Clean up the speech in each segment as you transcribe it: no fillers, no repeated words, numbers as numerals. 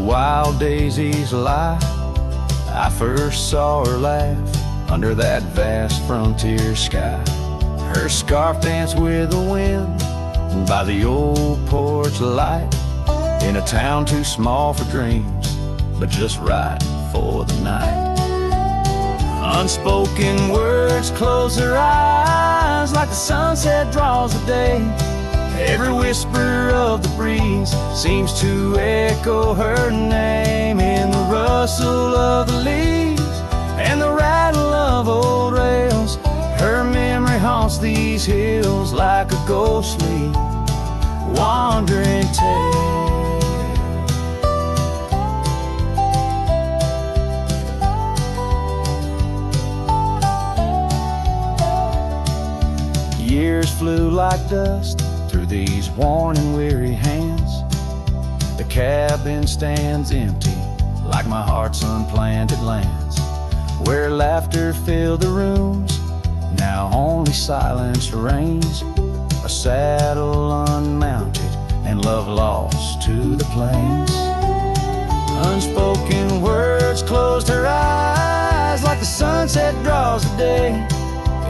wild daisies lie, I first saw her laugh under that vast frontier sky. Her scarf danced with the wind by the old porch light, in a town too small for dreams, but just right for the night. Unspoken words close her eyes like the sunset draws the day. Every whisper of the breeze seems to echo her name in the rustle of the leaves and the rattle of old rails. Her memory haunts these hills like a ghostly, wandering tale. Years flew like dust through these worn and weary hands. The cabin stands empty like my heart's unplanted lands, where laughter filled the rooms, now only silence reigns. A saddle unmounted and love lost to the plains. Unspoken words closed her eyes like the sunset draws the day.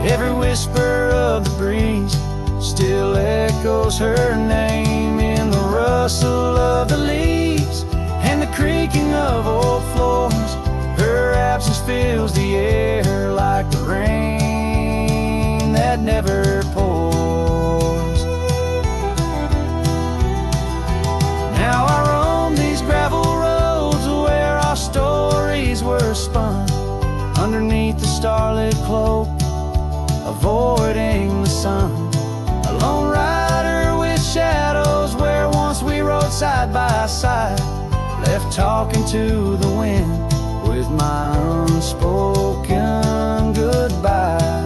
Every whisper of the breeze still echoes her name in the rustle of the leaves and the creaking of old floors. Her absence fills the air like the rain that never pours. Now I roam these gravel roads where our stories were spun, underneath the starlit cloak, avoiding the sun. A lone rider with shadows where once we rode side by side, left talking to the wind with my unspoken goodbyes.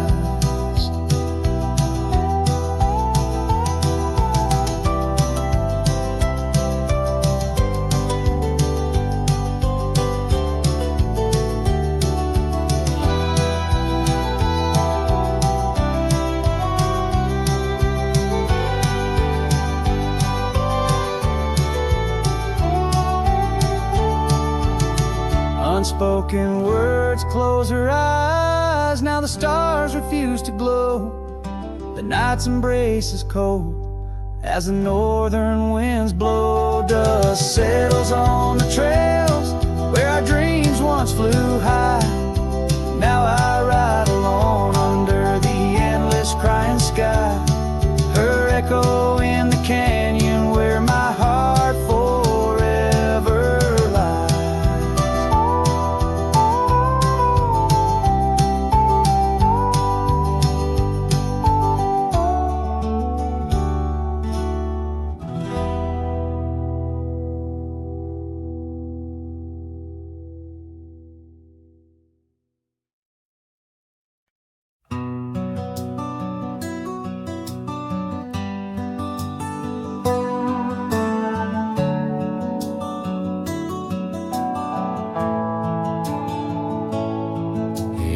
Unspoken words close her eyes, now the stars refuse to glow. The night's embrace is cold as the northern winds blow. Dust settles on the trails where our dreams once flew high. Now I ride alone under the endless crying sky. Her echo in the canyon where my heart forever lies.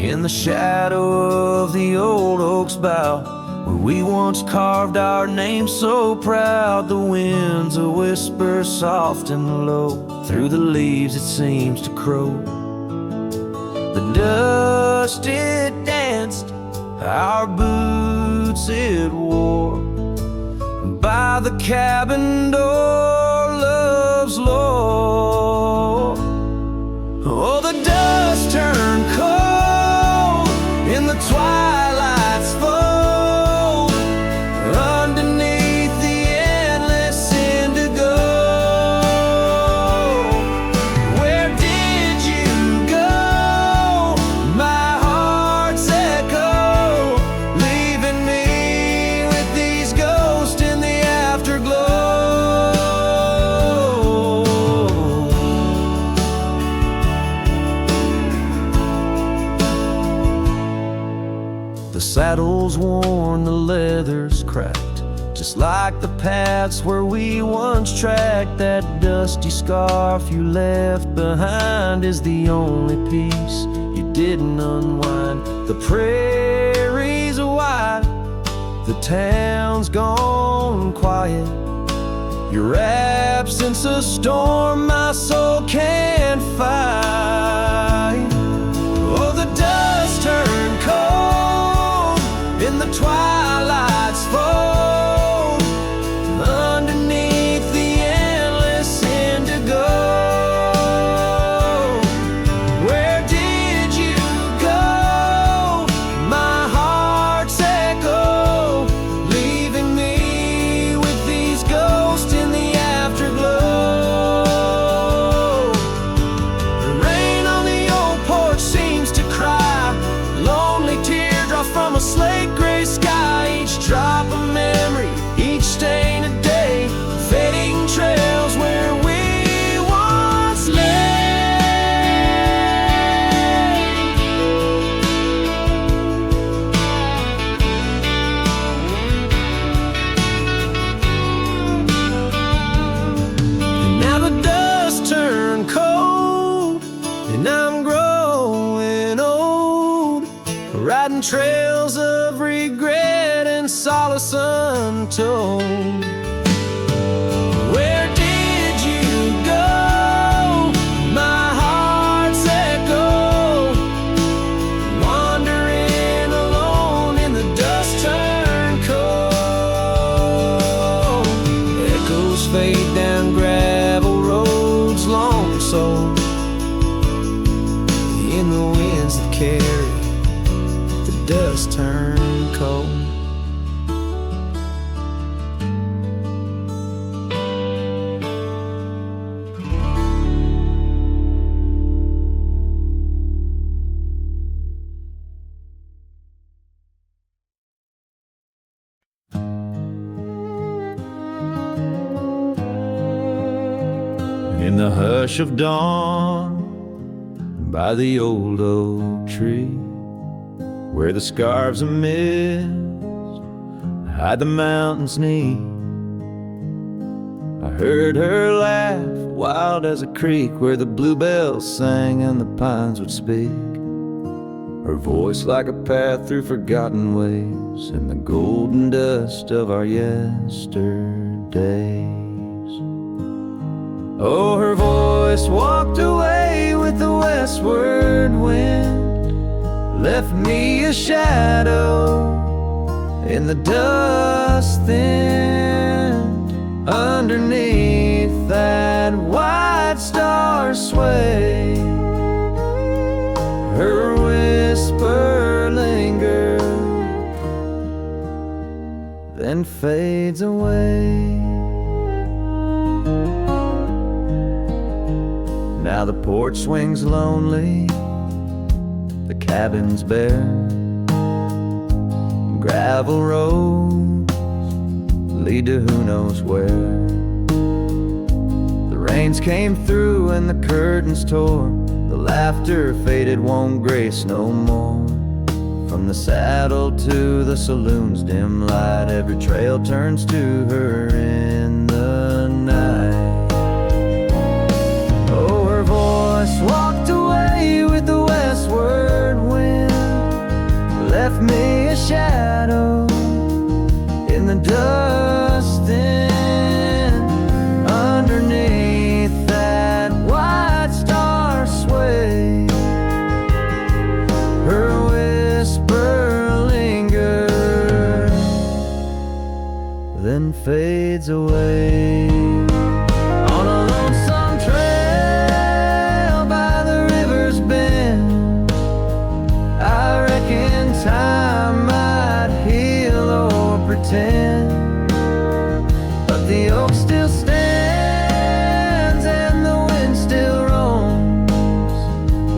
In the shadow of the old oak's bough, where we once carved our name so proud, the wind's a whisper soft and low, through the leaves it seems to crow. The dust it danced, our boots it wore, by the cabin door, love's lore. Oh, the dust turned cold in the twilight's fold, underneath the endless indigo. Where did you go, my heart's echo, leaving me with these ghosts in the afterglow? The saddle's worn, the leather's cracked, just like the paths where we once tracked. That dusty scarf you left behind is the only piece you didn't unwind. The prairie's wide, the town's gone quiet, your absence a storm my soul on trails of regret and solace untold. Where did you go? My heart's echo, wandering alone in the dust turned cold. Echoes fade down gravel roads, long sold in the winds that carry the dust turned cold. In the hush of dawn, by the old oak tree, where the scarves of mist hide the mountain's knee, I heard her laugh, wild as a creek, where the bluebells sang and the pines would speak. Her voice like a path through forgotten ways in the golden dust of our yesterdays. Oh, her voice walked away with the westward wind, left me a shadow in the dust thinned. Underneath that white star sway, her whisper lingers, then fades away. Now the porch swings lonely, the cabin's bare, gravel roads lead to who knows where. The rains came through and the curtains tore, the laughter faded, won't grace no more. From the saddle to the saloon's dim light, every trail turns to her in the night. Oh, her voice walked away with the westward wind, left me a shadow in the dust thinned. Underneath that white star sway, her whisper lingers, then fades away. On a lonesome trail by the river's bend, I reckon time might heal or pretend, but the oak still stands and the wind still roams,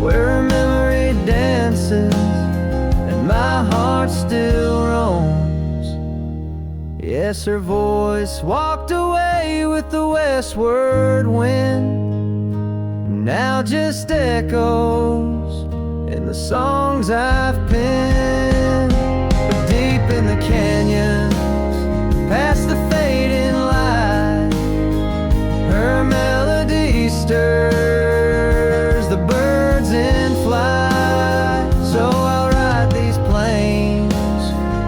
where her memory dances and my heart still roams. Yes, her voice walked away with the westward wind, now just echoes in the songs I've penned. But deep in the canyons, past the fading light, her melody stirs the birds in flight. So I'll ride these plains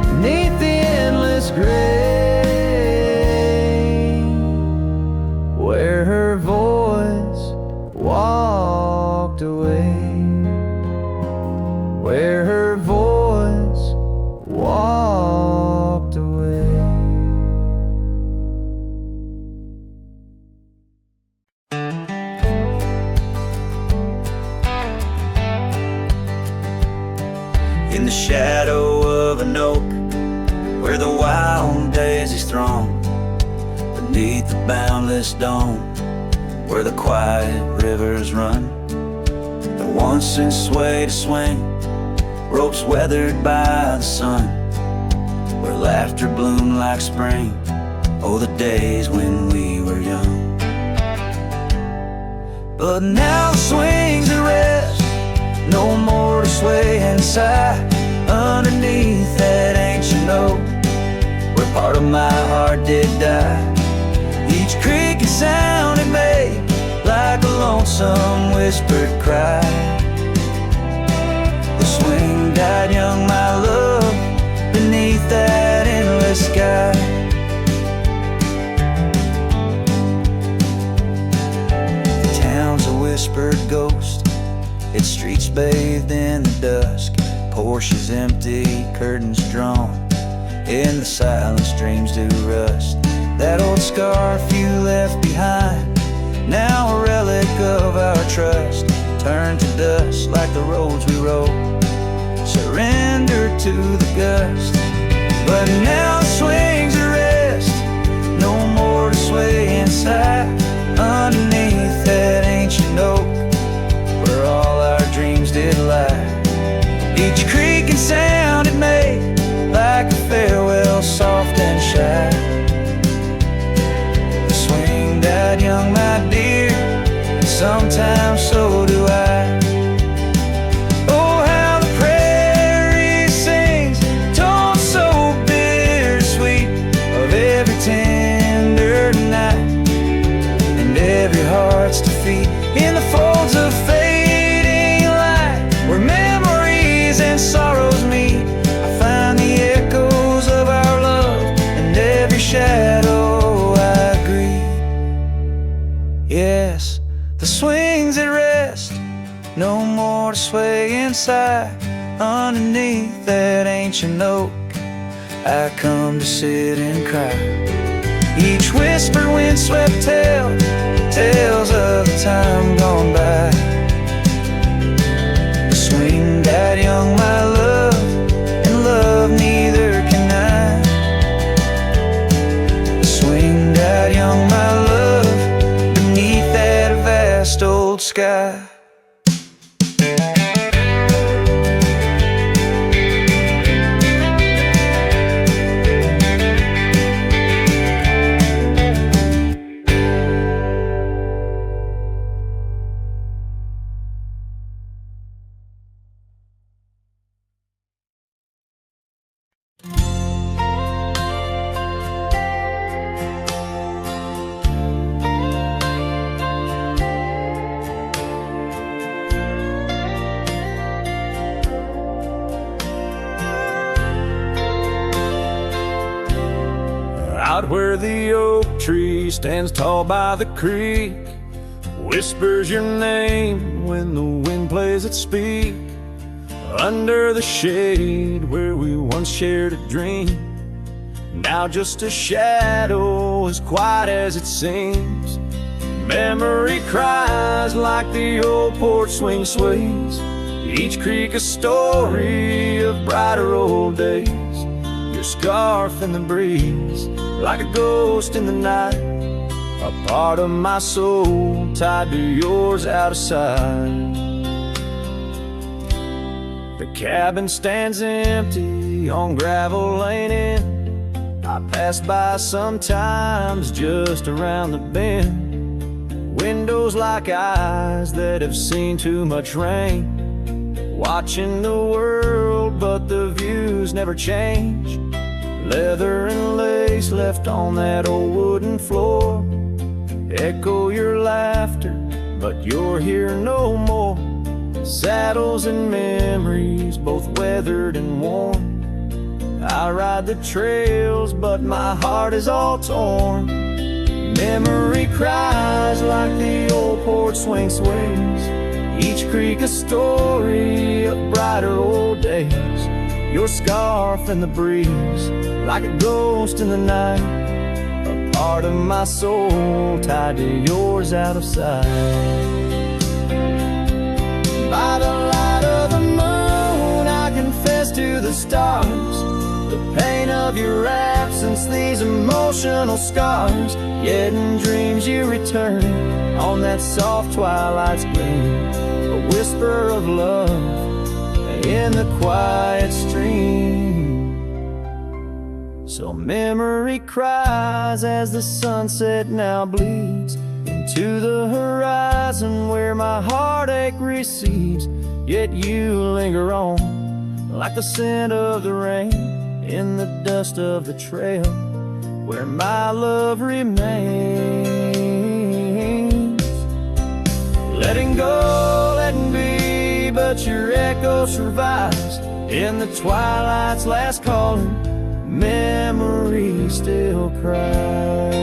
beneath the endless gray, where her voice walked away, where her voice walked away. In the shadow of an oak, where the wild daisies throng, beneath the boundless dome, where the quiet rivers run, that once in sway to swing, ropes weathered by the sun, where laughter bloomed like spring. Oh, the days when we were young. But now the swings are rest, no more to sway and sigh, underneath that ancient oak, where part of my heart did die. Each cricket sound it made like a lonesome whispered cry. The swing died young, my love. whispered ghost. Its streets bathed in the dusk, Porsches empty, curtains drawn. In the silence dreams do rust. That old scarf you left behind, now a relic of our trust, turned to dust like the roads we rode, surrendered to the gust. But now the swings are rest, no more to sway inside, underneath that ancient oak where all our dreams did lie. Each creaking sound it made, like a farewell, soft and shy. The swing died young, my dear, and sometimes so do I. Oh, how the prairie sings, tones so bittersweet, of every tender night and every heart's defeat. In the folds of fading light, where memories and sorrows meet, I find the echoes of our love and every shadow I greet. Yes, the swings at rest, no more to sway inside, underneath that ancient oak I come to sit and cry. Each whisper windswept tale, tales of the time gone by. The swing died young, my love, and love neither can I. The swing died young, my love, beneath that vast old sky. Out where the oak tree stands tall by the creek, whispers your name when the wind plays its speak. Under the shade where we once shared a dream, now just a shadow as quiet as it seems. Memory cries like the old porch swing sways, each creak a story of brighter old days. Your scarf in the breeze, like a ghost in the night, a part of my soul tied to yours out of sight. The cabin stands empty on gravel lane in. I pass by sometimes just around the bend. Windows like eyes that have seen too much rain, watching the world but the views never change. Leather and lace left on that old wooden floor echo your laughter, but you're here no more. Saddles and memories, both weathered and worn. I ride the trails, but my heart is all torn. Memory cries like the old porch swing sways, each creak a story of brighter old days. Your scarf in the breeze, like a ghost in the night, a part of my soul tied to yours out of sight. By the light of the moon, I confess to the stars the pain of your absence, these emotional scars. Yet in dreams you return on that soft twilight's gleam, a whisper of love in the quiet stream. So memory cries as the sunset now bleeds into the horizon where my heartache recedes. Yet you linger on like the scent of the rain in the dust of the trail where my love remains. Letting go, letting be, but your echo survives in the twilight's last calling. Memory still cries.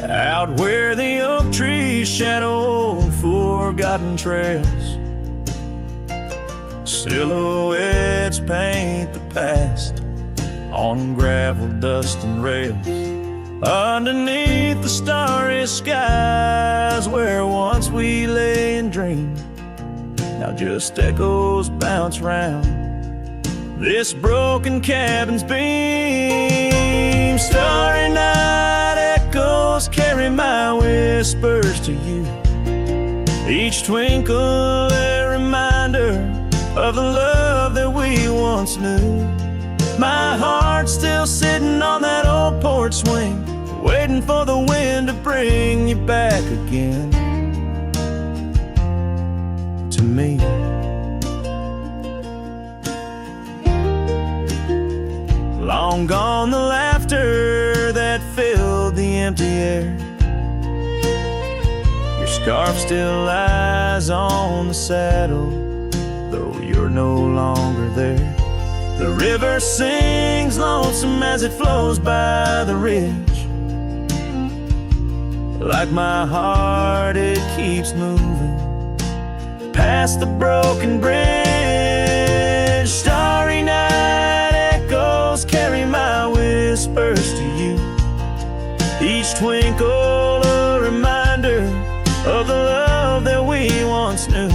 Out where the oak trees shadow forgotten trails, silhouettes paint the past on gravel, dust, and rails. Underneath the starry skies where once we lay and dreamed, now just echoes bounce round this broken cabin's beam. Starry night echoes carry my whispers to you, each twinkle a reminder of the love that we once knew. My heart's still sitting on that old porch swing, waiting for the wind to bring you back again to me. Long gone the laughter that filled the empty air. Your scarf still lies on the saddle, though you're no longer there. The river sings lonesome as it flows by the ridge. Like my heart, it keeps moving past the broken bridge. Starry night echoes carry my whispers to you, each twinkle a reminder of the love that we once knew.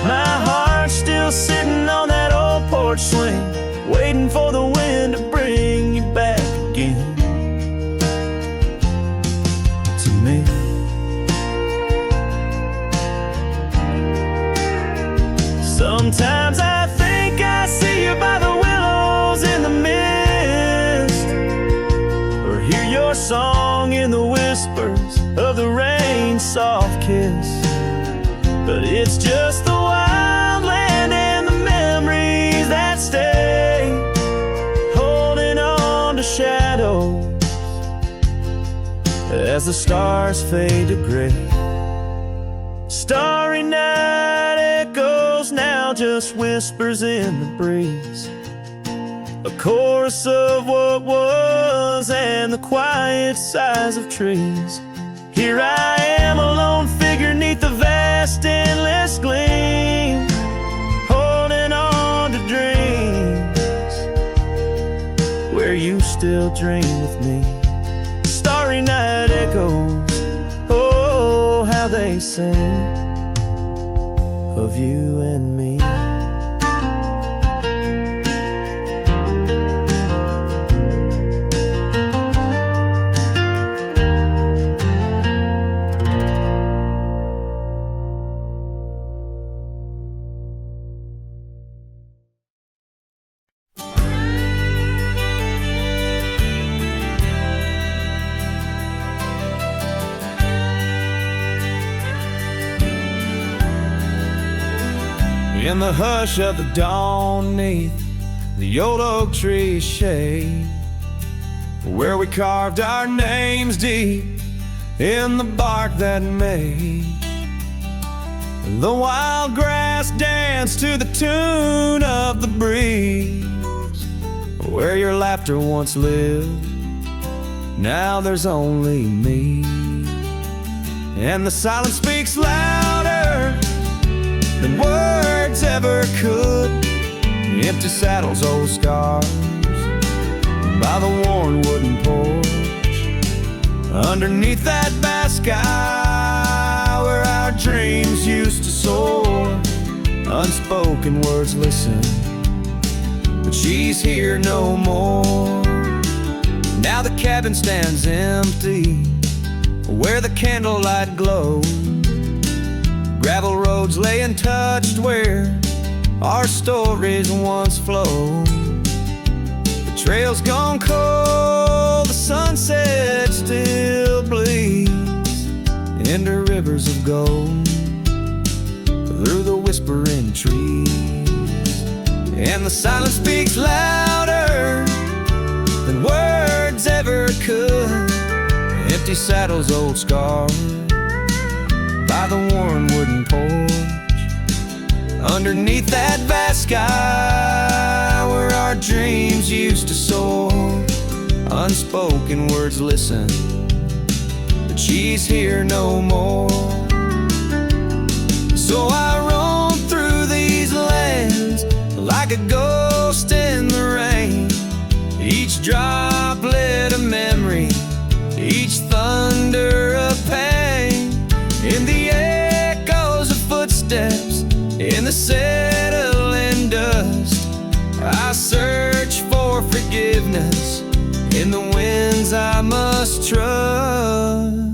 My heart's still sitting on that old porch swing, waiting for the wind to bring you back again to me. Sometimes I think I see you by the willows in the mist, or hear your song in the whispers of the rain's soft kiss. But it's just the wild land and the memories that stay, holding on to shadows as the stars fade to gray. Starry night echoes now just whispers in the breeze, a chorus of what was and the quiet sighs of trees. Here I am, a lone figure neath the vast endless gleam, holding on to dreams where you still dream with me. Starry night echoes, oh, how they sing of you and me. In the hush of the dawn, neath the old oak tree's shade, where we carved our names deep in the bark that made the wild grass dance to the tune of the breeze. Where your laughter once lived, now there's only me, and the silence speaks louder than words ever could. Empty saddles, old scars by the worn wooden porch, underneath that vast sky where our dreams used to soar. Unspoken words listen, but she's here no more. Now the cabin stands empty where the candlelight glows. Gravel roads lay untouched where our stories once flowed. The trail's gone cold, the sunset still bleeds into rivers of gold through the whispering trees. And the silence speaks louder than words ever could. Empty saddles, old scars by the worn wooden porch, underneath that vast sky where our dreams used to soar. Unspoken words listen, she's here no more. So I roam through these lands like a ghost in the rain, each droplet a memory, each thunder a pain. In the echoes of footsteps, in the settling dust, I search for forgiveness in the winds I must trust.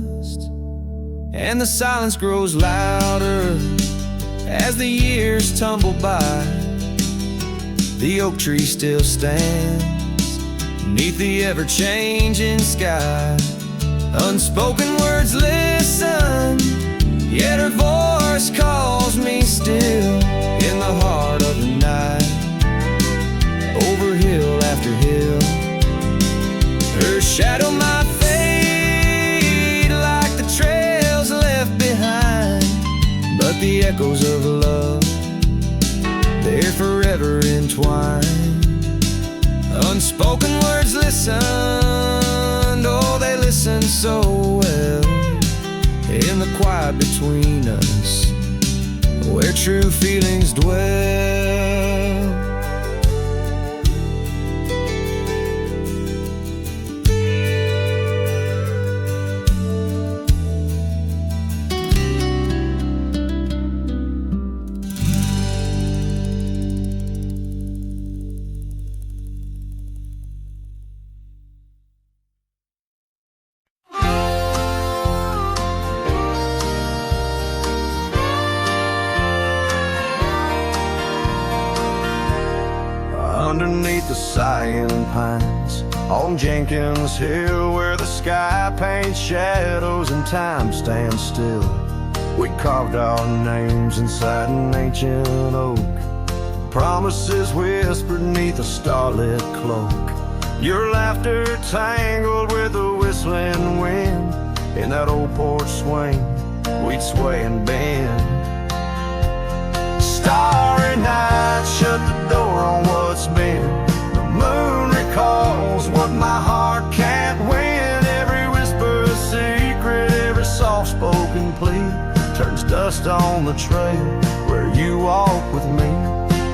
And the silence grows louder as the years tumble by. The oak tree still stands beneath the ever-changing sky. Unspoken words listen, yet her voice calls me still in the heart of the night. Over hill after hill, her shadow might fade like the trails left behind, but the echoes of love, they're forever entwined. Unspoken words listened, oh, they listen so well. In the quiet between us, where true feelings dwell. Underneath the sighing pines on Jenkins Hill, where the sky paints shadows and time stands still, we carved our names inside an ancient oak, promises whispered neath a starlit cloak. Your laughter tangled with the whistling wind, in that old porch swing we'd sway and bend. Starry night shut the door on what's been. The moon recalls what my heart can't win. Every whisper a secret, every soft-spoken plea turns dust on the trail where you walk with me.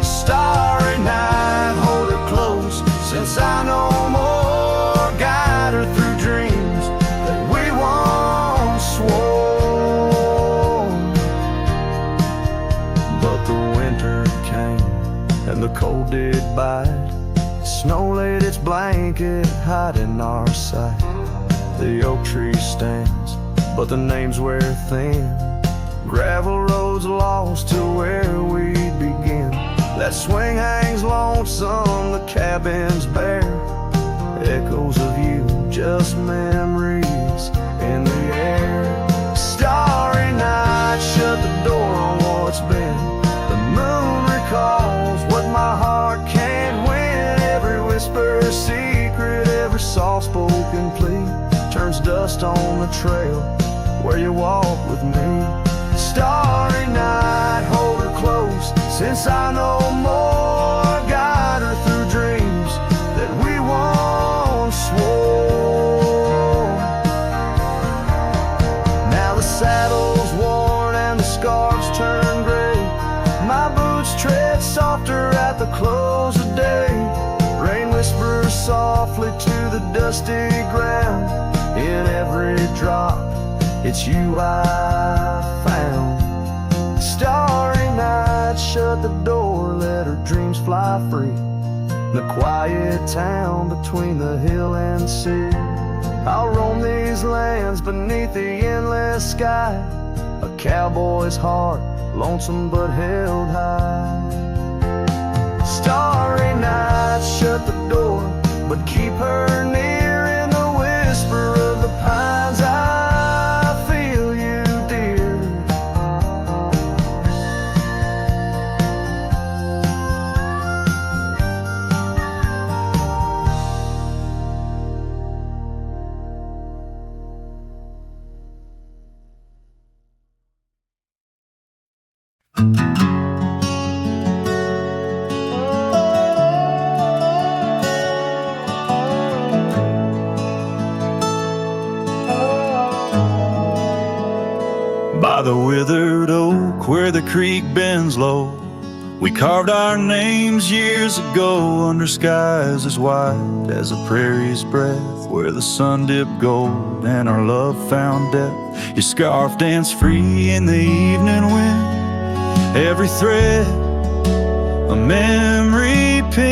Starry night, hold her close, since I know more. Guide her through dreams that we once swore. But the winter came and the cold did bite. Snow laid its blanket, hiding our sight. The oak tree stands, but the names wear thin. Gravel roads lost to where we'd begin. That swing hangs lonesome, the cabin's bare. Echoes of you, just memories in the air. Starry night, shut the door on what's been. The moon recalls what my heart can't win. Every whisper a secret, every soft-spoken plea turns dust on the trail where you walk with me. Starry night, hold her close, since I know more. Guide her through dreams that we once swore. Now the saddle's worn and the scarves turn gray. My boots tread softer at the close of day. Rain whispers softly to the dusty ground. In every drop, it's you I found. Starry night, shut the door, let her dreams fly free. The quiet town between the hill and sea. I'll roam these lands beneath the endless sky. A cowboy's heart, lonesome but held high. Starry night, shut the door, but keep her near. In the whisper of the pines, I feel you, dear. By the withered oak where the creek bends low, we carved our names years ago under skies as wide as a prairie's breath, where the sun dipped gold and our love found depth. Your scarf danced free in the evening wind, every thread a memory pinned.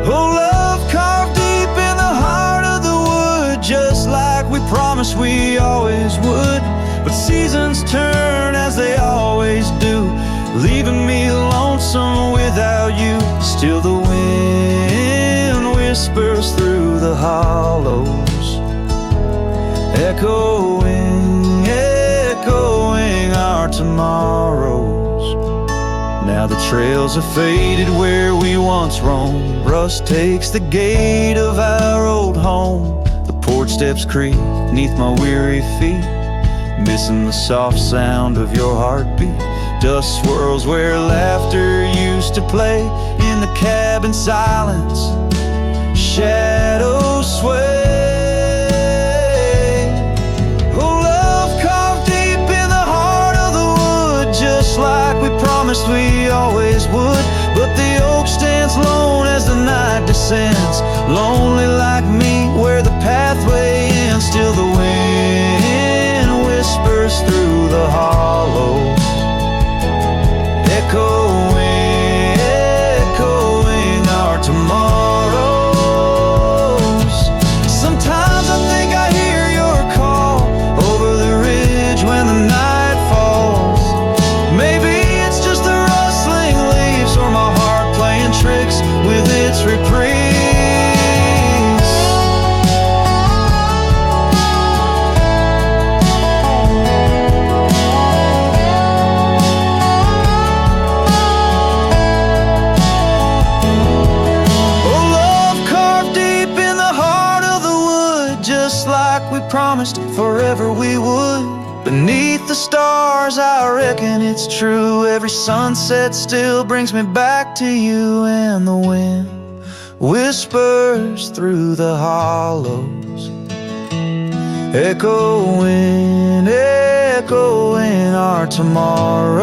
Oh, love carved deep in the heart of the wood, just like we promised we always would. But seasons turn as they always do, leaving me lonesome without you. Still the wind whispers through the hollows, echoing, echoing our tomorrows. Now the trails have faded where we once roamed, rust takes the gate of our old home. The porch steps creak neath my weary feet, missing the soft sound of your heartbeat. Dust swirls where laughter used to play, in the cabin silence shadows sway. Oh, love carved deep in the heart of the wood, just like we promised we always would. But the oak stands lone as the night descends, lonely like me where the pathway ends. Still the wind whispers through the hollows, echoing, echoing our tomorrows. Sometimes I think I hear your call over the ridge when the night falls. Maybe it's just the rustling leaves or my heart playing tricks with its reprise. Promised forever we would. Beneath the stars I reckon it's true, every sunset still brings me back to you. And the wind whispers through the hollows, echoing, echoing our tomorrows.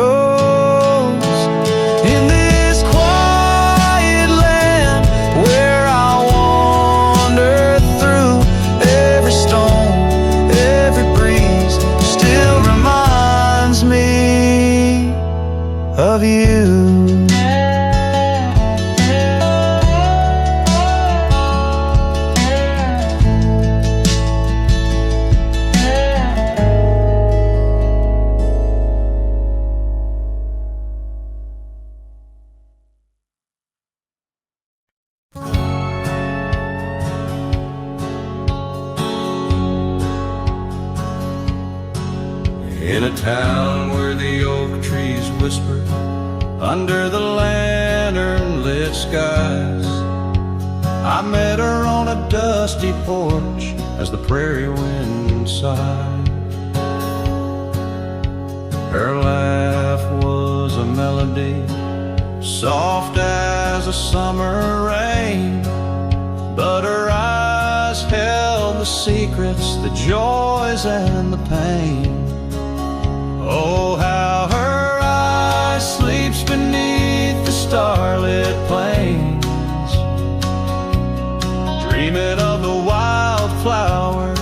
In this quiet land where I wander through, every stone, every breeze still reminds me of you. In a town where the oak trees whisper under the lantern-lit skies, I met her on a dusty porch as the prairie wind sighed. Her laugh was a melody, soft as a summer rain, but her eyes held the secrets, the joys and the pain. Oh, how her eye sleeps beneath the starlit plains, dreaming of the wildflowers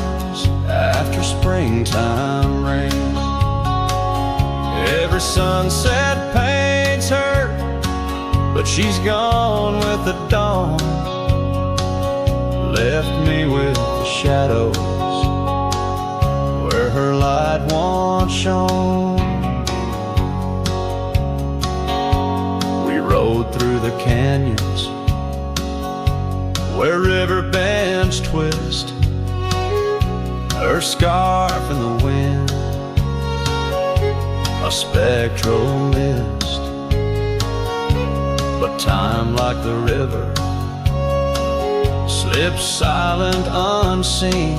after springtime rain. Every sunset paints her, but she's gone with the dawn, left me with the shadows where her light once shone. We rode through the canyons where river bends twist, her scarf in the wind, a spectral mist. But time, like the river, slips silent unseen,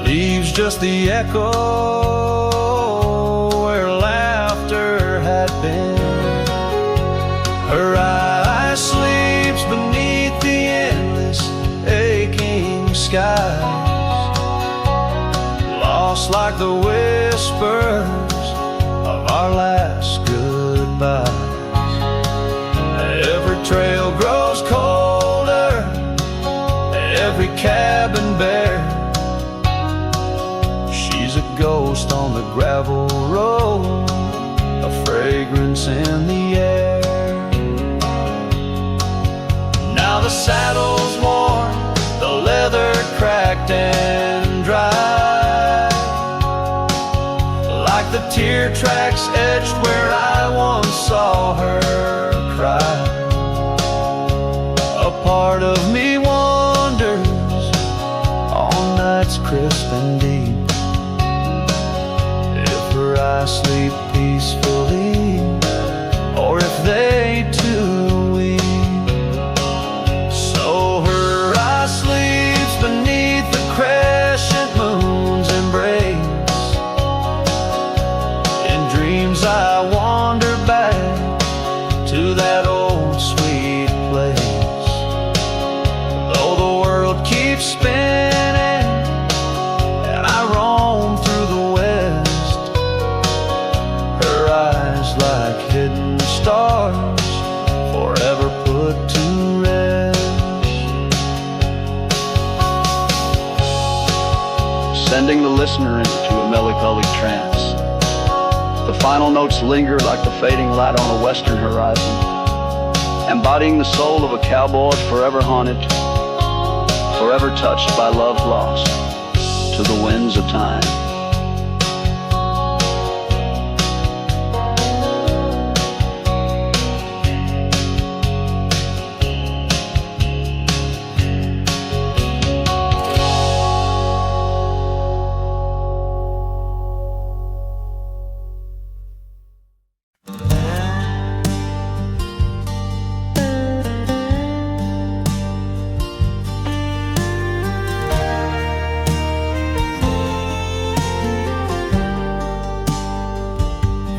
leaves just the echo where laughter had been. Her eye sleeps beneath the endless aching skies, lost like the whispers of our last goodbyes. Every trail grows colder, every cabin bare. She's a ghost on the gravel road, a fragrance in the air. Now the saddle's worn, the leather cracked and dry, like the tear tracks etched where I once saw her cry. A part of me wanders on nights crisp and deep, if her eyes sleep peacefully, or if they too weep. So her eye sleeps beneath the crescent moon's embrace. In dreams I wander back to that old sweet place. Though the world keeps spinning and I roam through the west, her eyes like hidden stars, forever put to rest. Sending the listener into a melancholy trance. The final notes linger like the fading light on a western horizon, embodying the soul of a cowboy forever haunted, forever touched by love lost to the winds of time.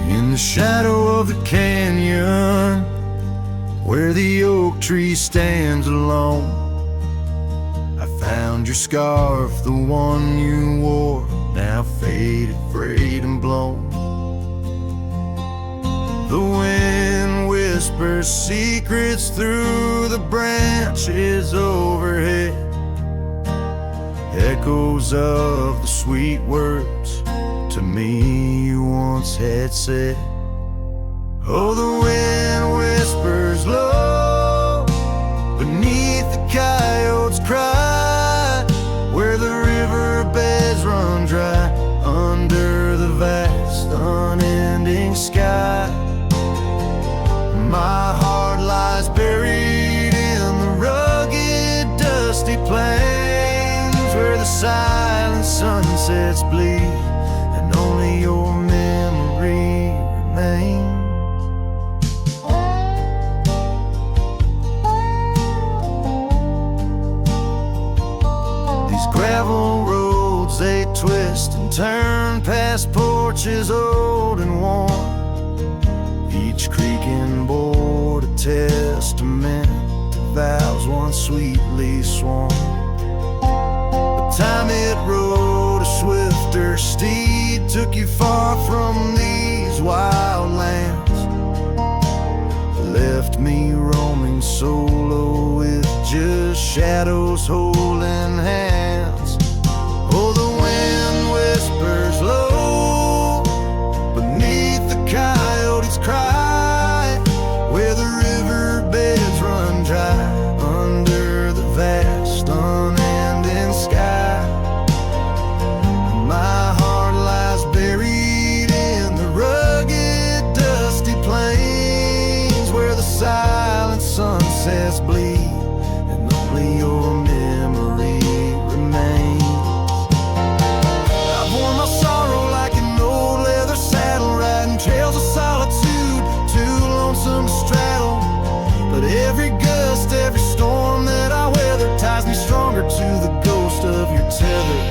In the shadow of the canyon, where the oak tree stands alone, I found your scarf, the one you wore, now faded, frayed and blown. The wind whispers secrets through the branches overhead, echoes of the sweet words to me you once had said. Oh, the wind whispers low beneath the coyote's cry, where the riverbeds run dry under the vast unending sky. My heart lies buried in the rugged dusty plains, where the silent sunsets bleed and only your memory remains. These gravel roads, they twist and turn past porches old and worn, each creaking board a testament to vows once sweetly sworn. But time it rode a swifter steed, took you far from these wild lands, left me roaming solo with just shadows holding hands. Oh, the wind whispers low beneath the coyote's cry, where the riverbeds run dry under the vast unending sky. My heart lies buried in the rugged dusty plains, where the silent sunsets bleed and only your memory remains. I've worn my sorrow like an old leather saddle, riding trails of solitude, too lonesome to straddle. But every gust, every storm that I weather ties me stronger to the ghost of your tether.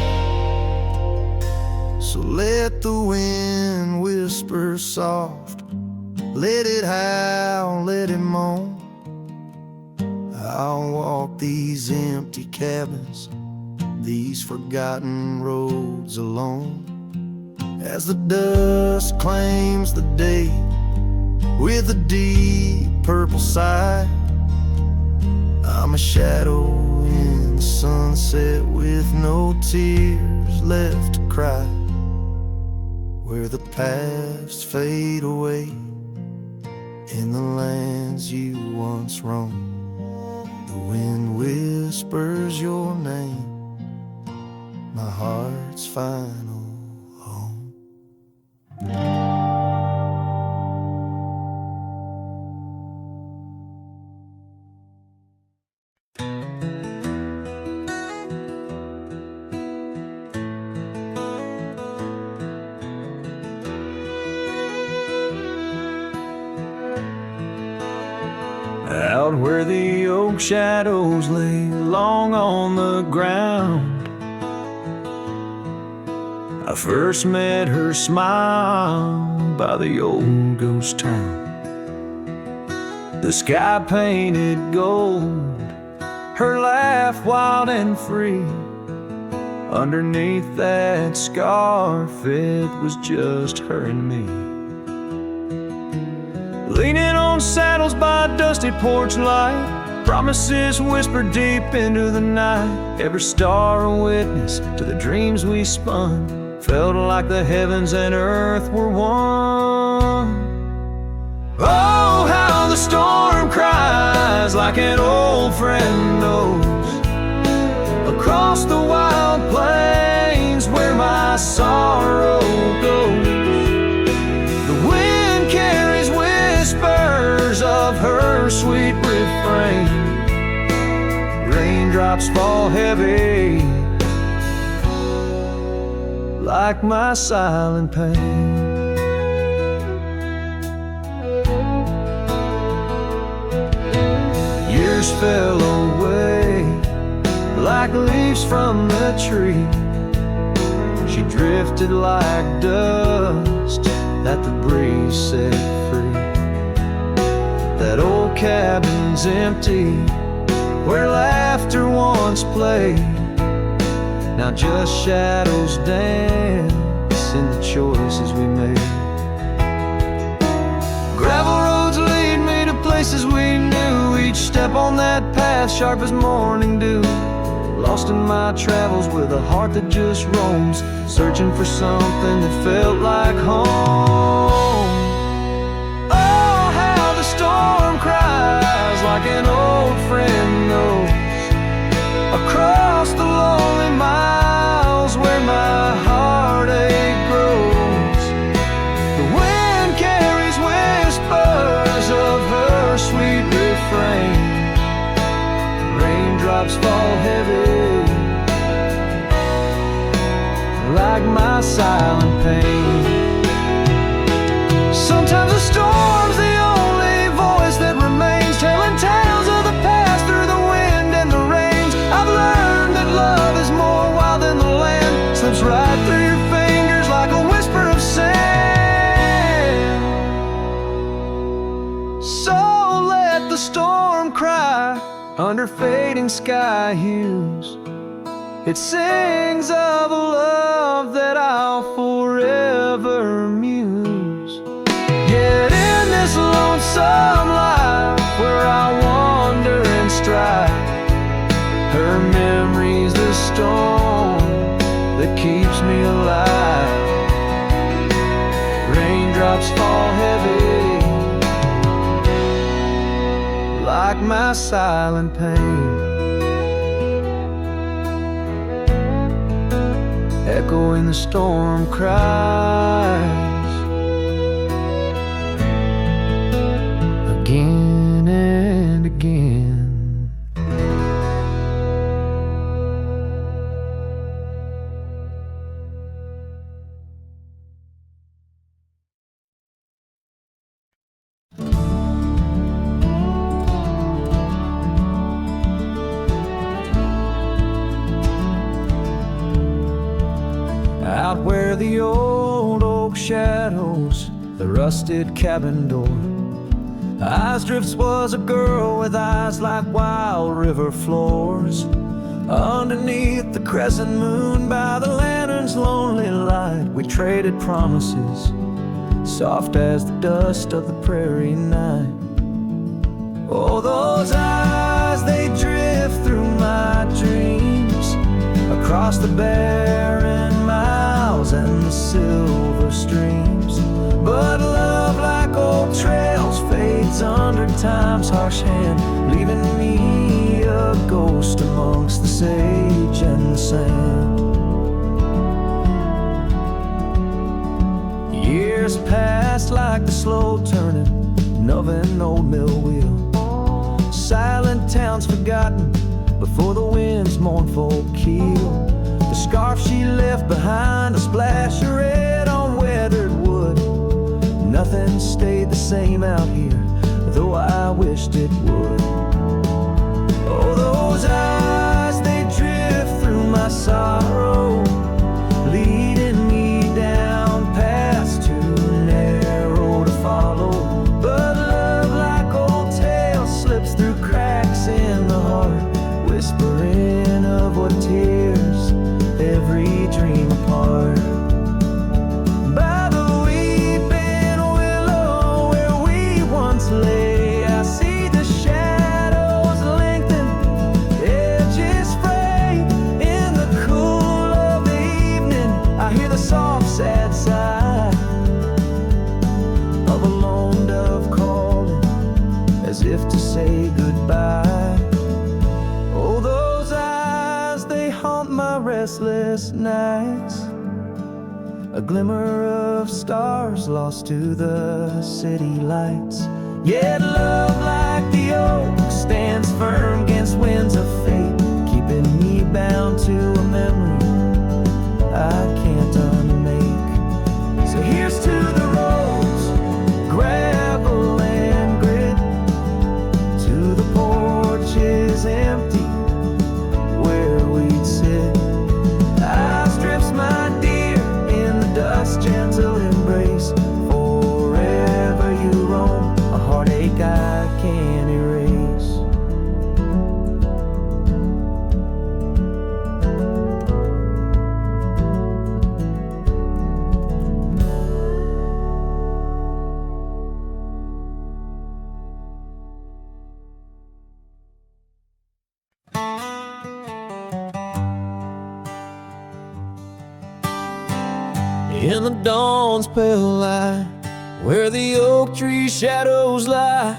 So let the wind whisper soft, let it howl, let it moan. I'll walk these empty cabins, these forgotten roads alone. as the dusk claims the day with a deep purple sigh. I'm a shadow in the sunset with no tears left to cry, where the past fade away in the lands you once roamed. The wind whispers your name, my heart's final home. Out where the oak shadows lay long on the ground, I first met her smile by the old ghost town. The sky painted gold, her laugh wild and free. Underneath that scarf it was just her and me, leaning on saddles by a dusty porch light. Promises whispered deep into the night, every star a witness to the dreams we spun. Felt like the heavens and earth were one. Oh, how the storm cries like an old friend knows, across the wild plains where my sorrow goes. The wind carries whispers of her sweet refrain. Raindrops fall heavy like my silent pain. Years fell away like leaves from the tree. She drifted like dust that the breeze set free. That old cabin's empty, where laughter once played. Now just shadows dance in the choices we made. Gravel roads lead me to places we knew, each step on that path sharp as morning dew. Lost in my travels with a heart that just roams, searching for something that felt like home. Oh, how the storm cries like an old friend knows, across the lonely miles where my heartache grows. The wind carries whispers of her sweet refrain. Raindrops fall heavy like my silent pain. Sometimes a storm's the only voice that remains, telling tales of the past through the wind and the rains. I've learned that love is more wild than the land, slips right through your fingers like a whisper of sand. So let the storm cry under fading sky hues. It sings of a love that I'll forever muse. Yet in this lonesome life where I wander and strive, her memory's the storm that keeps me alive. Raindrops fall heavy like my silent pain. Echoing the storm cries again and again. Out where the old oak shadows the rusted cabin door, Eyes Drifts was a girl with eyes like wild river floors. Underneath the crescent moon by the lantern burns lonely light. We traded promises, soft as the dust of the prairie night. Oh, those eyes, they drift through my dreams, across the barren miles and the silver streams. But love, like old trails, fades under time's harsh hand, leaving me a ghost amongst the sage and the sand. Years passed like the slow turning of an old mill wheel. Silent towns forgotten before the wind's mournful keel. The scarf she left behind, a splash of red on weathered wood. Nothing stayed the same out here, though I wished it would. Oh, those eyes, they drift through my sorrow, leading me down paths too narrow to follow. But love, like old tales, slips through cracks in the heart, whispering of what tears every dream apart. By the weeping willow where we once lay, I see the shadows lengthen, edges fray. In the cool of the evening, I hear the soft sad sigh of a lone dove calling, as if to say goodbye. Oh, those eyes, they haunt my restless nights, a glimmer of stars lost to the city lights. Yet love, like the oak, stands firm against winds of fate, keeping me bound to a memory I can't unmake. So here's to the roads, gravel and grit, to the porches empty where we'd sit. I strips my dear in the dust, gentle embrace. Forever you roam, a heartache I can't erase. In the dawn's pale light, where the oak tree shadows lie,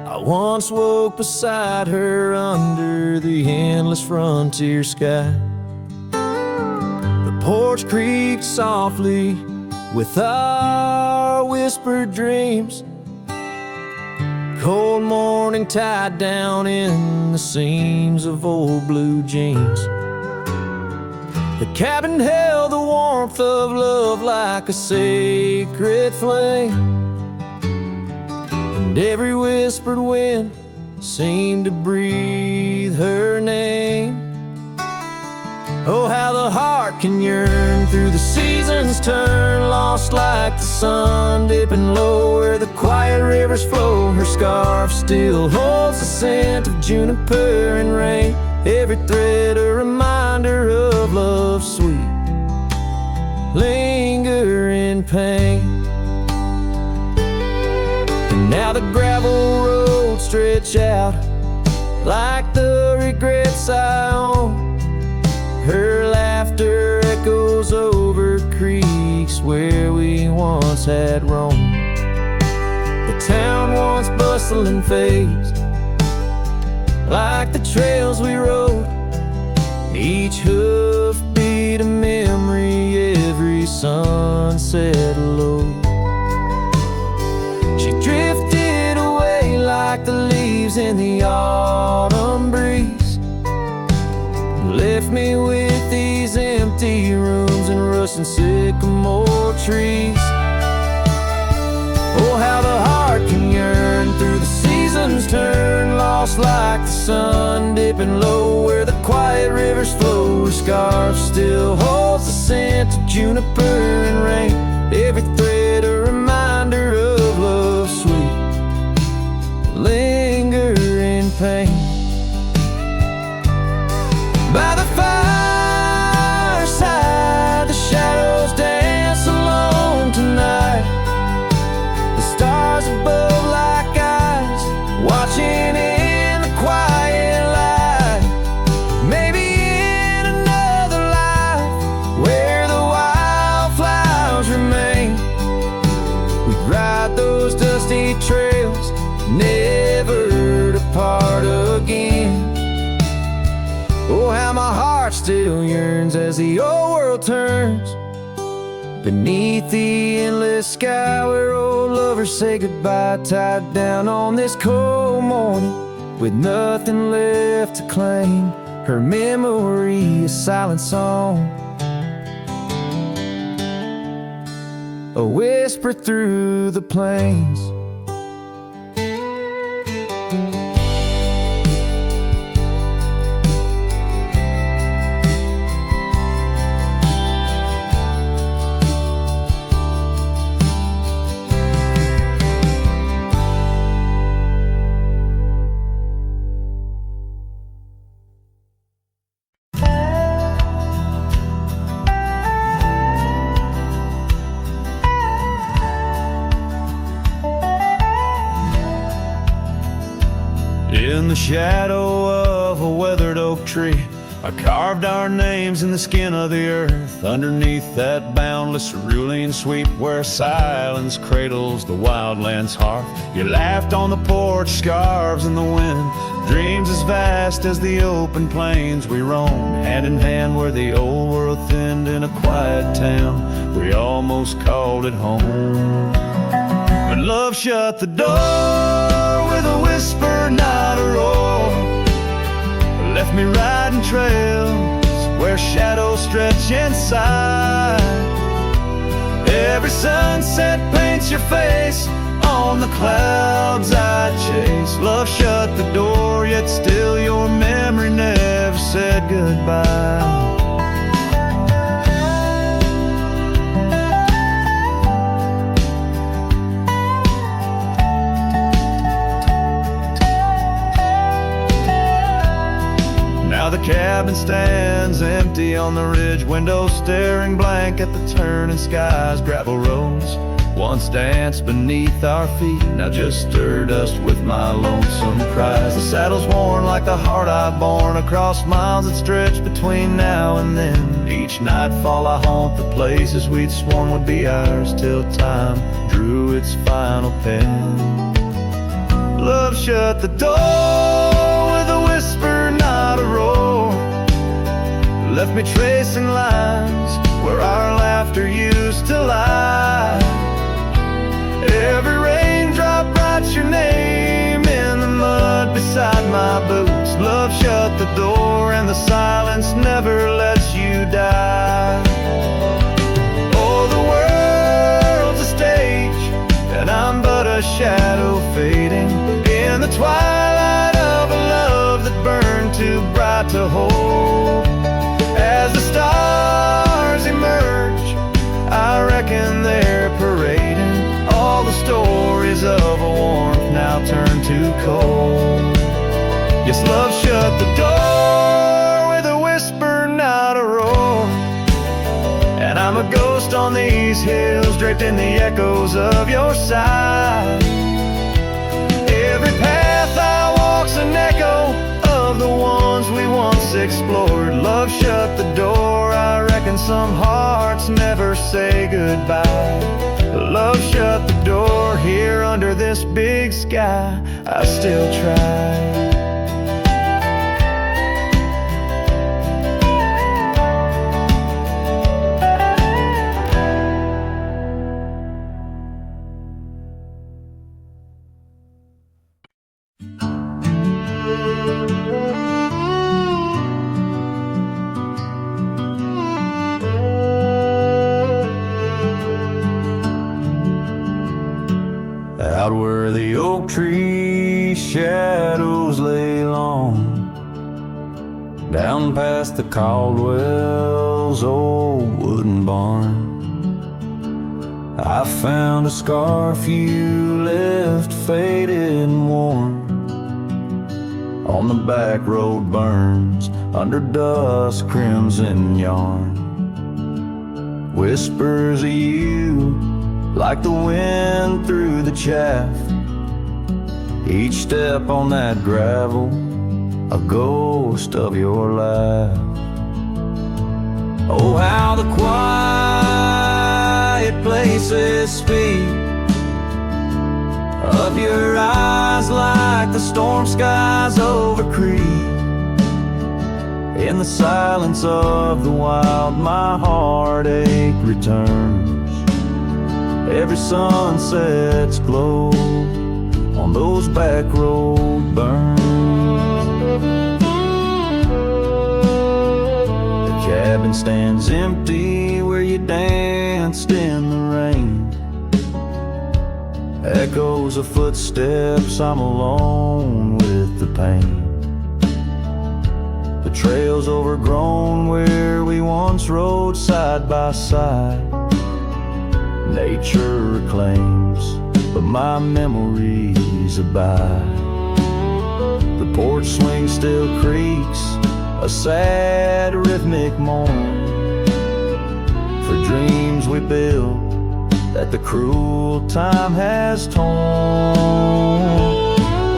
I once woke beside her under the endless frontier sky. The porch creaked softly with our whispered dreams, cold morning tied down in the seams of old blue jeans. The cabin held the warmth of love like a sacred flame, and every whispered wind seemed to breathe her name. Oh, how the heart can yearn through the seasons turn, lost like the sun dipping low where the quiet rivers flow. Her scarf still holds the scent of juniper and rain, every thread a reminder of love's sweet lingering pain. And now the gravel roads stretch out like the regrets I own. Her laughter echoes over creeks where we once had roamed. The town once bustling fades like the trails we rode, each hoof beat a memory, every sunset low. She drifted away like the leaves in the autumn breeze, left me with these empty rooms and rusting sycamore trees. Oh, how the heart can yearn through the seasons turn, lost like the sun dipping low where the quiet rivers flow. Her scarf still holds the scent of juniper and rain, every thread a reminder of love's sweet lingering pain. By the fireside Oh, how my heart still yearns as the old world turns beneath the endless sky where old lovers say goodbye, tied down on this cold morning with nothing left to claim. Her memory, a silent song, a whisper through the plains. In the shadow of a weathered oak tree, I carved our names in the skin of the earth. Underneath that boundless cerulean sweep where silence cradles the wildland's heart. You laughed on the porch, scarves in the wind, dreams as vast as the open plains we roamed. Hand in hand where the old world thinned in a quiet town, we almost called it home. But love shut the door with a whisper, not a roar. Left me riding trails where shadows stretch inside. Every sunset paints your face on the clouds I chase. Love shut the door, yet still your memory never said goodbye. Now the cabin stands empty on the ridge, windows staring blank at the turning skies. Gravel roads once danced beneath our feet, now just stir dust with my lonesome cries. The saddle's worn like the heart I've borne across miles that stretch between now and then. Each nightfall I haunt the places we'd sworn would be ours till time drew its final pen. Love shut the door with a whisper, not a roar. Left me tracing lines where our laughter used to lie. Every raindrop writes your name in the mud beside my boots. Love shut the door and the silence never lets you die. Oh, the world's a stage and I'm but a shadow fading in the twilight of a love that burned too bright to hold. As the stars emerge, I reckon they're parading all the stories of a warmth now turned to cold. Yes, love shut the door with a whisper, not a roar. And I'm a ghost on these hills, draped in the echoes of your sigh. Every path I walk's an echo of the ones we once explored. Love shut the door, I reckon some hearts never say goodbye. Love shut the door, here under this big sky I still try. Out where the oak tree shadows lay long, down past the Caldwell's old wooden barn, I found a scarf you left faded and worn. On the back road burns under dust crimson yarn. Whispers of you like the wind through the chaff. Each step on that gravel, a ghost of your laugh. Oh, how the quiet places speak of your eyes like the storm skies over Crete. In the silence of the wild, my heartache returns. Every sunset's glow on those back road burns. The cabin stands empty where you danced in the rain. Echoes of footsteps, I'm alone with the pain. The trail's overgrown where we once rode side by side. Nature reclaims, but my memories abide. The porch swing still creaks, a sad rhythmic moan, for dreams we built that the cruel time has torn.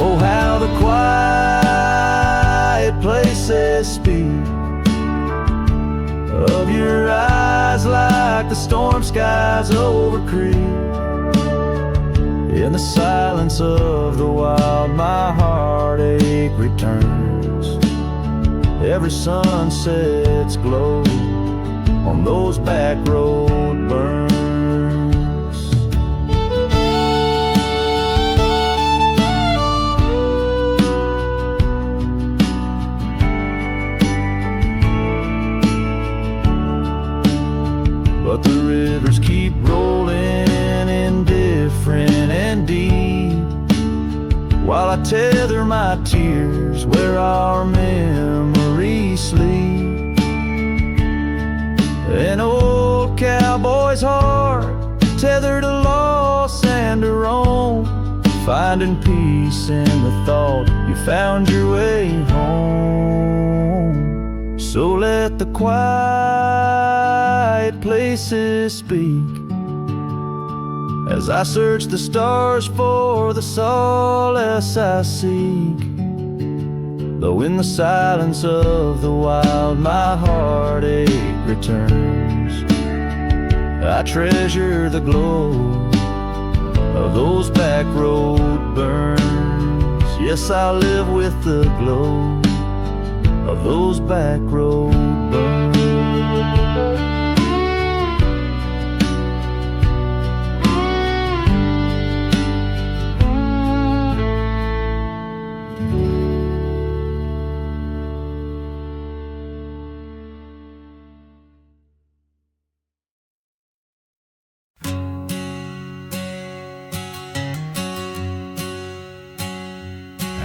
Oh, how the quiet places speak of your eyes like the storm skies over creek. In the silence of the wild, my heartache returns. Every sunset's glow on those back road burns. But the rivers keep rolling, indifferent and deep, while I tether my tears where our memories sleep. An old cowboy's heart, tethered to loss and to roam, finding peace in the thought you found your way home. So let the quiet places speak as I search the stars for the solace I seek. Though in the silence of the wild, my heartache returns, I treasure the glow of those back road burns. Yes, I live with the glow of those back road burns.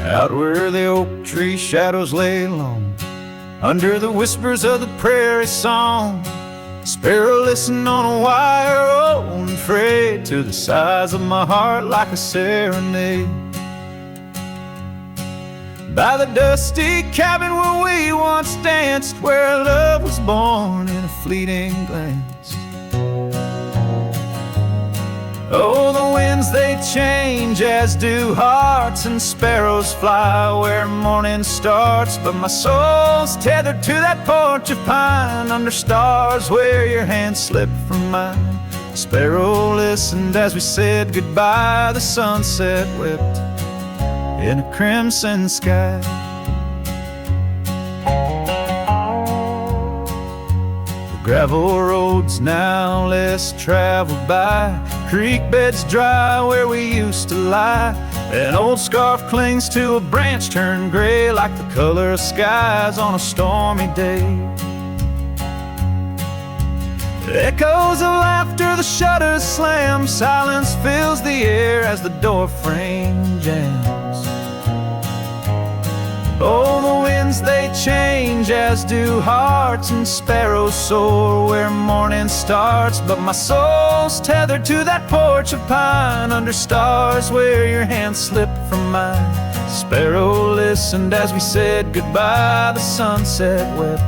Out where the oak tree shadows lay long, under the whispers of the prairie song, sparrow listen on a wire, old and frayed to the size of my heart like a serenade. By the dusty cabin where we once danced, where love was born in a fleeting glance. Oh, the winds they change, as do hearts, and sparrows fly where morning starts. But my soul's tethered to that porch of pine, under stars where your hand slipped from mine. Sparrow listened as we said goodbye, the sunset whipped in a crimson sky. The gravel roads now less traveled by, creek beds dry where we used to lie. An old scarf clings to a branch turned gray, like the color of skies on a stormy day. Echoes of laughter, the shutters slam, silence fills the air as the door frame jams. Oh, the winds they change, as do hearts, and sparrows soar where morning starts. But my soul's tethered to that porch of pine, under stars where your hand slipped from mine. Sparrow listened as we said goodbye, the sunset wept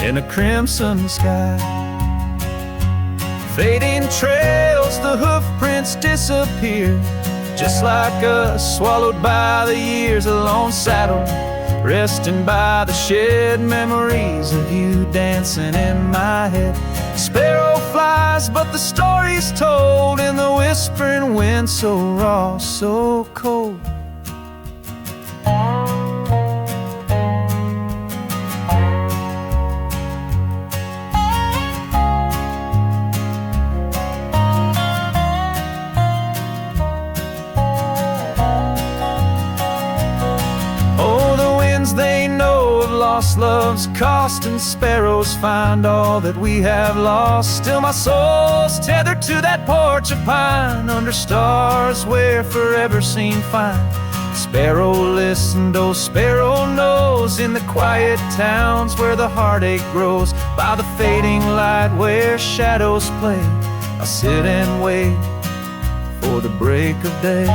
in a crimson sky. Fading trails, the hoof prints disappear, just like us, swallowed by the years. A lone saddle, resting by the shed, memories of you dancing in my head. Sparrow flies, but the story's told in the whispering wind, so raw, so cold. lost love's cost, and sparrows find all that we have lost. Still my soul's tethered to that porch of pine, under stars where forever seem fine. Sparrow listened, oh sparrow knows, in the quiet towns where the heartache grows, by the fading light where shadows play, I'll sit and wait for the break of day.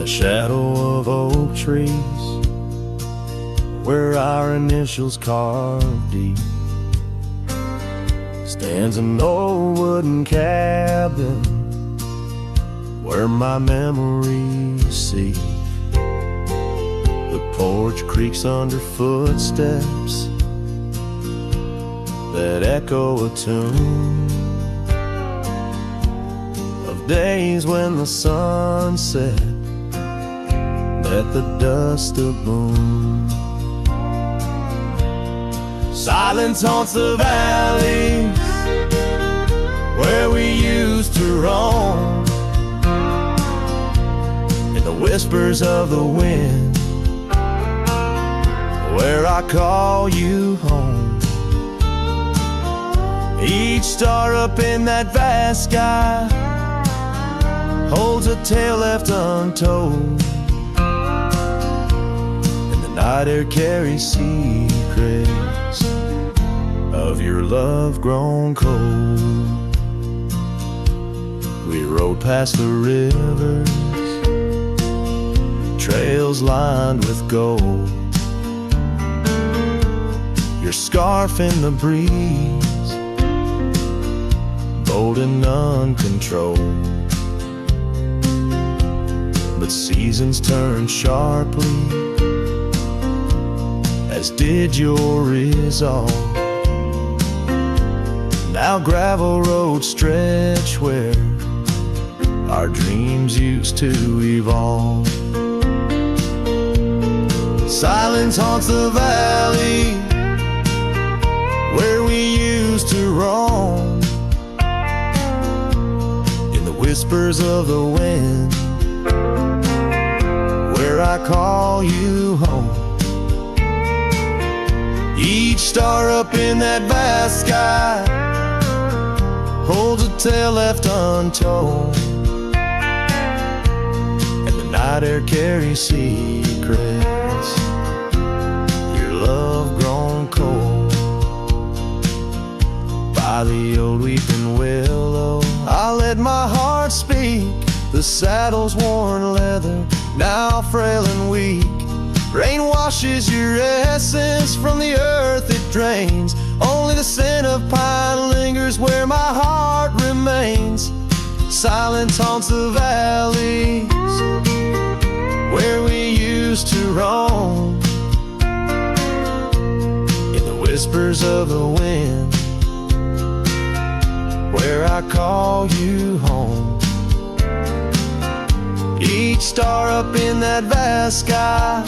Shadow of oak trees, where our initials carved deep, stands an old wooden cabin where my memories seep. The porch creaks under footsteps that echo a tune of days when the sun set at the dust of moon. Silence haunts the valleys where we used to roam, in the whispers of the wind where I call you home. Each star up in that vast sky holds a tale left untold. Night air carries secrets of your love grown cold. We rode past the rivers, trails lined with gold. Your scarf in the breeze, bold and uncontrolled. But seasons turn sharply, as did your resolve. Now gravel roads stretch where our dreams used to evolve. Silence haunts the valley where we used to roam, in the whispers of the wind where I call you home. Each star up in that vast sky holds a tale left untold, and the night air carries secrets, your love grown cold. By the old weeping willow I let my heart speak, the saddle's worn leather, now frail and weak. Rain washes your essence from the earth it drains, only the scent of pine lingers where my heart remains. Silence haunts the valleys where we used to roam, in the whispers of the wind where I call you home. Each star up in that vast sky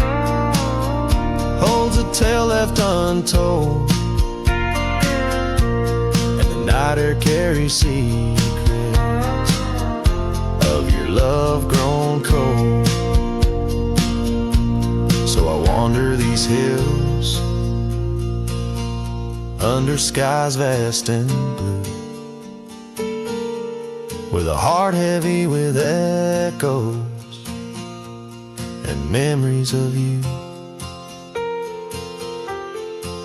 holds a tale left untold, and the night air carries secrets of your love grown cold. So I wander these hills under skies vast and blue, with a heart heavy with echoes and memories of you.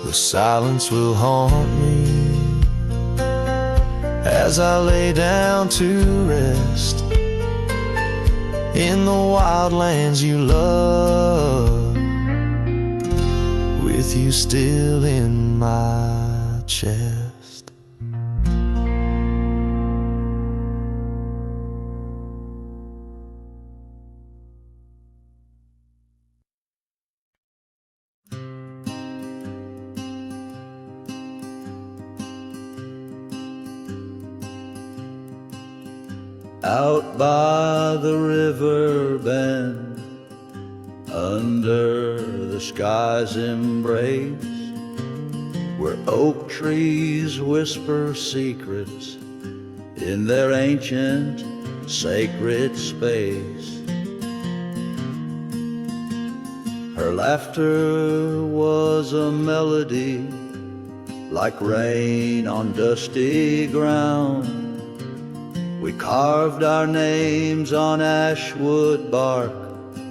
The silence will haunt me as I lay down to rest in the wild lands you love, with you still in my chest. Out by the river bend, under the sky's embrace, where oak trees whisper secrets in their ancient sacred space. Her laughter was a melody, like rain on dusty ground. We carved our names on ashwood bark,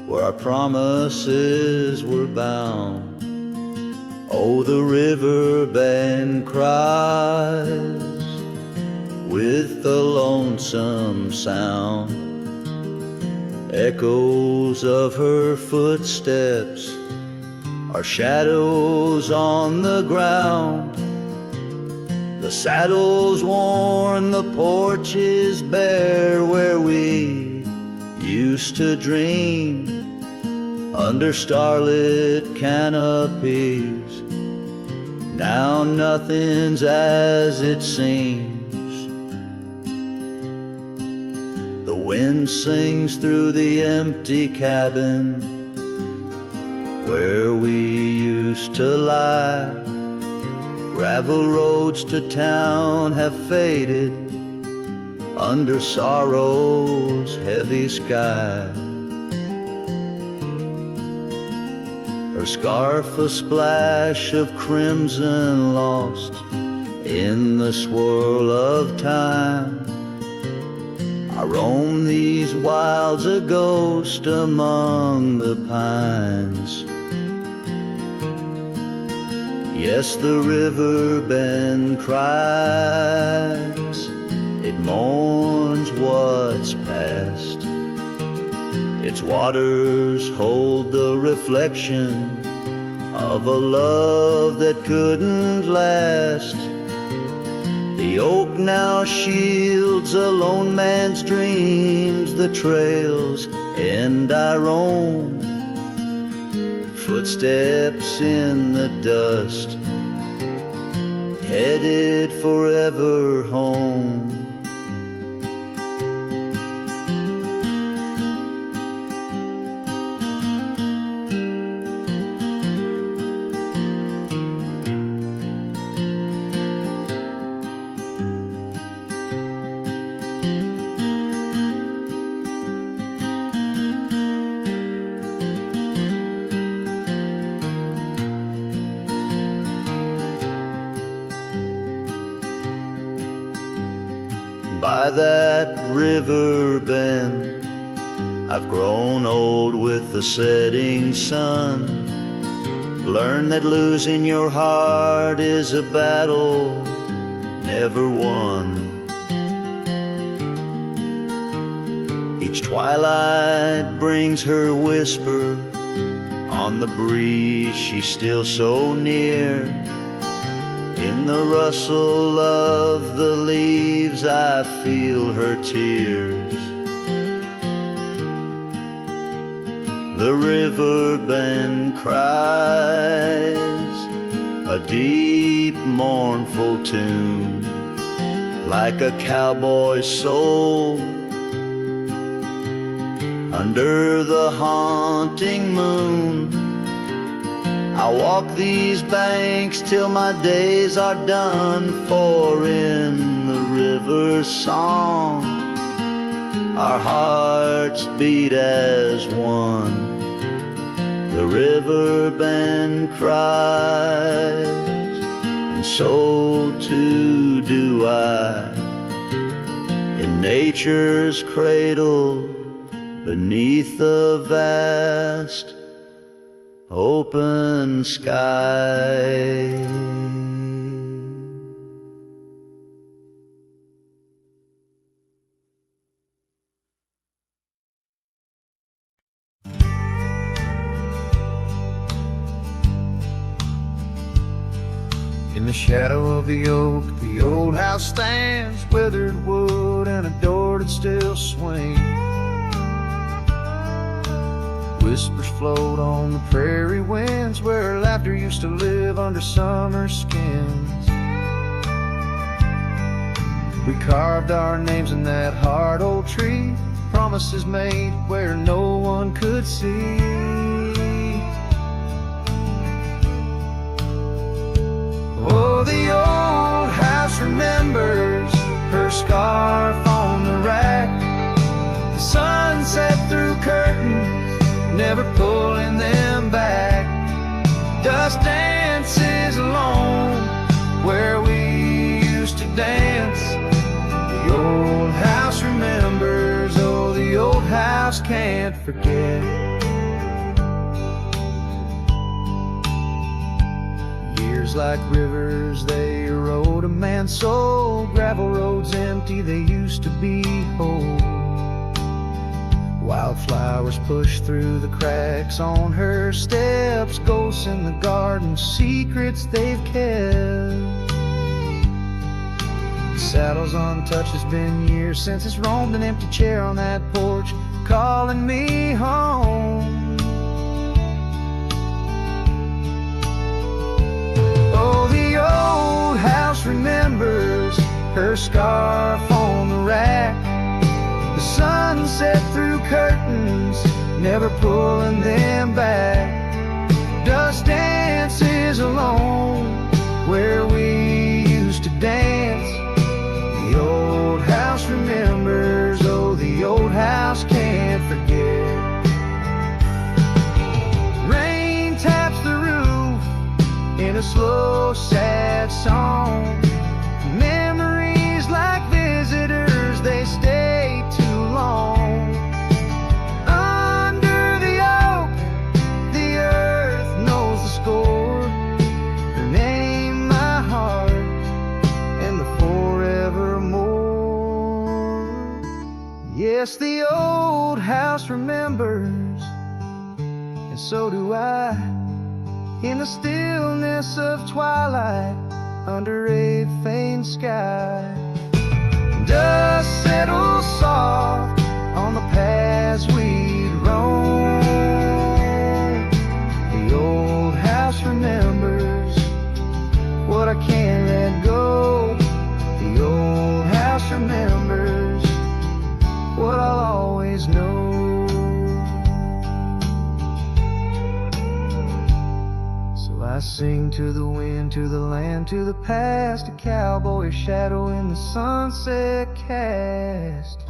where our promises were bound. Oh, the river bend cries with a lonesome sound. Echoes of her footsteps are shadows on the ground. The saddle's worn, the porch is bare, where we used to dream under starlit canopies. Now nothing's as it seems. The wind sings through the empty cabin where we used to lie. Gravel roads to town have faded under sorrow's heavy sky. Her scarf a splash of crimson lost in the swirl of time. I roam these wilds a ghost among the pines. Yes, the river bend cries, it mourns what's past. Its waters hold the reflection of a love that couldn't last. The oak now shields a lone man's dreams, the trails and I roam. Footsteps in the dust, headed forever home. By that river bend, I've grown old with the setting sun. Learn that losing your heart is a battle never won. Each twilight brings her whisper on the breeze, she's still so near. In the rustle of the leaves, I feel her tears. The river bend cries a deep, mournful tune, like a cowboy's soul. Under the haunting moon, I walk these banks till my days are done, for in the river's song our hearts beat as one. The river bend cries, and so too do I, in nature's cradle beneath the vast open sky. In the shadow of the oak, the old house stands, weathered wood and a door that still swings. Whispers float on the prairie winds, where laughter used to live under summer skins. We carved our names in that hard old tree, promises made where no one could see. Oh, the old house remembers her scarf on the rack, the sunset through curtains, never pulling them back. Dust dances alone where we used to dance. The old house remembers, oh, the old house can't forget. Years like rivers, they erode a man's soul. Gravel roads empty, they used to be whole. Wildflowers push through the cracks on her steps, ghosts in the garden, secrets they've kept. Saddles untouched, it's been years since it's roamed an empty chair on that porch, calling me home. Oh, the old house remembers her scarf on the rack, the sunset through curtains, never pulling them back. Dust dances alone where we used to dance. The old house remembers, oh, the old house can't forget. Rain taps the roof in a slow, sad song. Memories like visitors, they stay too long. Under the oak, the earth knows the score. Her name, my heart, and the forevermore. Yes, the old house remembers, and so do I. In the stillness of twilight, under a faint sky, dust settles soft on the paths we'd roam. The old house remembers what I can't let go. The old house remembers what I'll always know. So I sing to the wind, to the land, to the past, a cowboy shadow in the sunset cast.